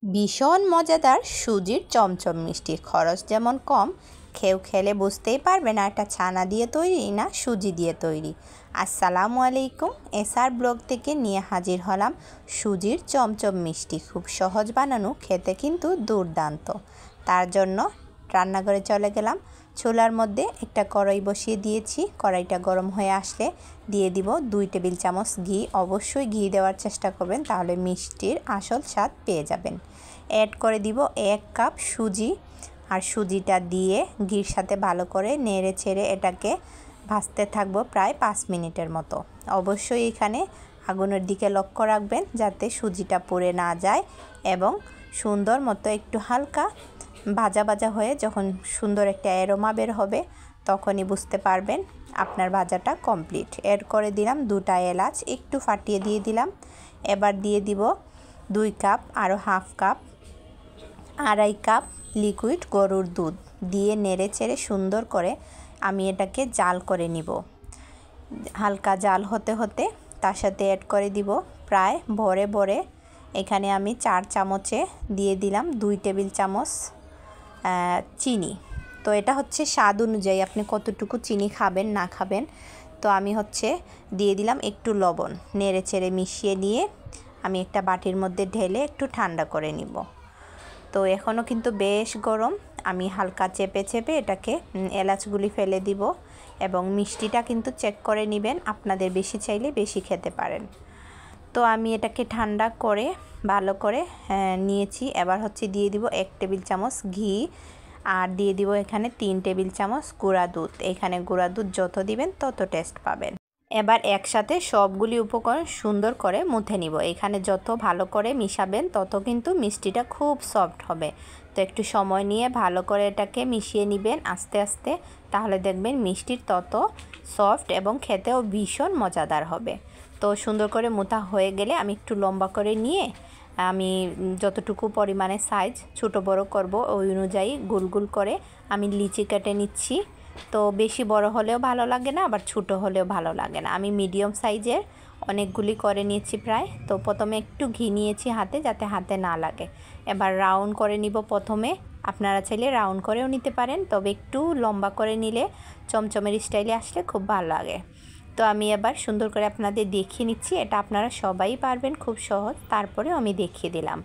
ভীষণ মজাদার সুজির চমচম মিষ্টি। খরচ যেমন কম, খেলে বুঝতেই পারবে না এটা ছানা দিয়ে তৈরি না সুজি দিয়ে তৈরি। আসসালামু আলাইকুম, এসআর ব্লগ থেকে নিয়ে হাজির হলাম সুজির চমচম মিষ্টি। খুব সহজ বানানো, খেতে কিন্তু দুর্দান্ত। তার জন্য রান্নাঘরে চলে গেলাম। চুলার মধ্যে একটা কড়াই বসিয়ে দিয়েছি। কড়াইটা গরম হয়ে আসলে দিয়ে দিব 2 টেবিল চামচ ঘি। অবশ্যই ঘি দেওয়ার চেষ্টা করবেন, তাহলে মিষ্টির আসল স্বাদ পেয়ে যাবেন। অ্যাড করে দিব 1 কাপ সুজি। আর সুজিটা দিয়ে ঘির সাথে ভালো করে নেড়ে ছেড়ে এটাকে ভাজতে থাকবো প্রায় 5 মিনিটের মতো। অবশ্যই এখানে আগুনের দিকে লক্ষ্য রাখবেন যাতে সুজিটা পুড়ে না যায়, এবং সুন্দর মতো একটু হালকা ভাজা ভাজা হয়ে যখন সুন্দর একটা অ্যারোমা বের হবে তখনই বুঝতে পারবেন আপনার ভাজাটা কমপ্লিট। এড করে দিলাম 2টা এলাচ, একটু ফাটিয়ে দিয়ে দিলাম। এবার দিয়ে দিব 2 কাপ, আরও হাফ কাপ, 2.5 কাপ লিকুইড গরুর দুধ দিয়ে নেড়ে চেড়ে সুন্দর করে আমি এটাকে জাল করে নিব। হালকা জাল হতে হতে তার সাথে অ্যাড করে দিব প্রায় ভরে ভরে, এখানে আমি 4 চামচে দিয়ে দিলাম 2 টেবিল চামচ চিনি। তো এটা হচ্ছে স্বাদ অনুযায়ী আপনি কতটুকু চিনি খাবেন না খাবেন। তো আমি দিয়ে দিলাম একটু লবণ। নেড়ে চেড়ে মিশিয়ে নিয়ে আমি একটা বাটির মধ্যে ঢেলে একটু ঠান্ডা করে নিব। তো এখনও কিন্তু বেশ গরম। আমি হালকা চেপে চেপে এটাকে এলাচগুলি ফেলে দিব, এবং মিষ্টিটা কিন্তু চেক করে নেবেন, আপনাদের বেশি চাইলে বেশি খেতে পারেন। তো আমি এটাকে ঠান্ডা করে ভালো করে নিয়েছি। এবার দিয়ে দিব 1 টেবিল চামচ ঘি, আর দিয়ে দিব এখানে 3 টেবিল চামচ গুঁড়া দুধ। এখানে গুঁড়া দুধ যত দিবেন তত টেস্ট পাবেন। এবার একসাথে সবগুলি উপকরণ সুন্দর করে মুথে নিব। এখানে যত ভালো করে মিশাবেন তত কিন্তু মিষ্টিটা খুব সফট হবে। তো একটু সময় নিয়ে ভালো করে এটাকে মিশিয়ে নেবেন আস্তে আস্তে, তাহলে দেখবেন মিষ্টির তত সফট এবং খেতেও ভীষণ মজাদার হবে। তো সুন্দর করে মুথা হয়ে গেলে আমি একটু লম্বা করে নিয়ে আমি যতটুকু পরিমাণে সাইজ ছোটো বড় করব ওই অনুযায়ী গোল গোল করে আমি লিচি কেটে নিচ্ছি। তো বেশি বড় হলেও ভালো লাগে না, আবার ছোটো হলেও ভালো লাগে না। আমি মিডিয়াম সাইজের অনেকগুলি করে নিয়েছি প্রায়। তো প্রথমে একটু ঘি নিয়েছি হাতে, যাতে হাতে না লাগে। এবার রাউন্ড করে নিব প্রথমে। আপনারা চাইলে রাউন্ড করেও নিতে পারেন, তবে একটু লম্বা করে নিলে চমচমের স্টাইলে আসলে খুব ভালো লাগে। তো আমি এবার সুন্দর করে আপনাদের দেখিয়ে নিচ্ছি। এটা আপনারা সবাই পারবেন, খুব সহজ। তারপরেও আমি দেখিয়ে দিলাম।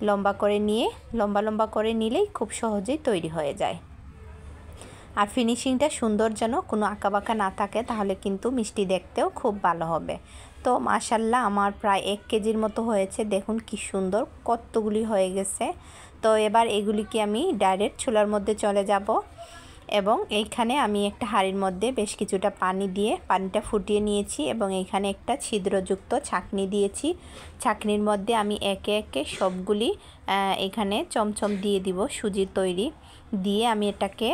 লম্বা করে নিয়ে লম্বা করে নিলেই খুব সহজেই তৈরি হয়ে যায়। আর ফিনিশিংটা সুন্দর, যেন কোনো আঁকাবাঁকা না থাকে, তাহলে কিন্তু মিষ্টি দেখতেও খুব ভালো হবে। তো মাশাল্লাহ আমার প্রায় 1 কেজির মতো হয়েছে। দেখুন কি সুন্দর কতগুলি হয়ে গেছে। তো এবার এগুলিকে আমি ডাইরেক্ট চুলার মধ্যে চলে যাব, এবং এইখানে আমি একটা হাঁড়ির মধ্যে বেশ কিছুটা পানি দিয়ে পানিটা ফুটিয়ে নিয়েছি, এবং এইখানে একটা ছিদ্রযুক্ত ছাঁকনি দিয়েছি। ছাঁকনির মধ্যে আমি একে একে সবগুলি এখানে চমচম দিয়ে দিব সুজির তৈরি, দিয়ে আমি এটাকে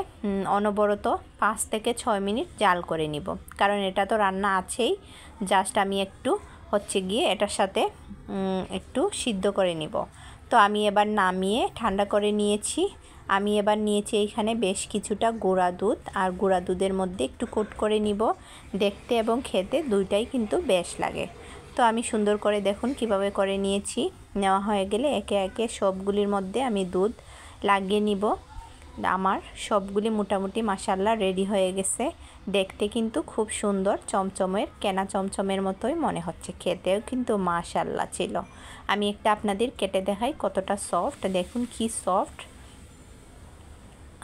অনবরত 5 থেকে 6 মিনিট জাল করে নিব। কারণ এটা তো রান্না আছেই, জাস্ট আমি একটু গিয়ে এটার সাথে একটু সিদ্ধ করে নিব। তো আমি এবার নামিয়ে ঠান্ডা করে নিয়েছি। আমি এবার নিয়েছি এইখানে বেশ কিছুটা গুঁড়া দুধ, আর গুঁড়া দুধের মধ্যে একটু কোট করে নিব। দেখতে এবং খেতে দুইটাই কিন্তু বেশ লাগে। তো আমি সুন্দর করে দেখুন কিভাবে করে নিয়েছি। নেওয়া হয়ে গেলে একে একে সবগুলির মধ্যে আমি দুধ লাগিয়ে নিব। আমার সবগুলি মোটামুটি মাশাল্লাহ রেডি হয়ে গেছে। দেখতে কিন্তু খুব সুন্দর, চমচমের কেনা চমচমের মতোই মনে হচ্ছে, খেতেও কিন্তু মাশাল্লাহ ছিল। আমি একটা আপনাদের কেটে দেখাই কতটা সফট। দেখুন কি সফট,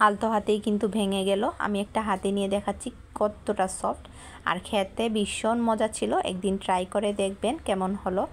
আলতো হাতেই কিন্তু ভেঙে গেল। আমি একটা হাতে নিয়ে দেখাচ্ছি কতটা সফট, আর খেতে ভীষণ মজা ছিল। একদিন ট্রাই করে দেখবেন কেমন হলো।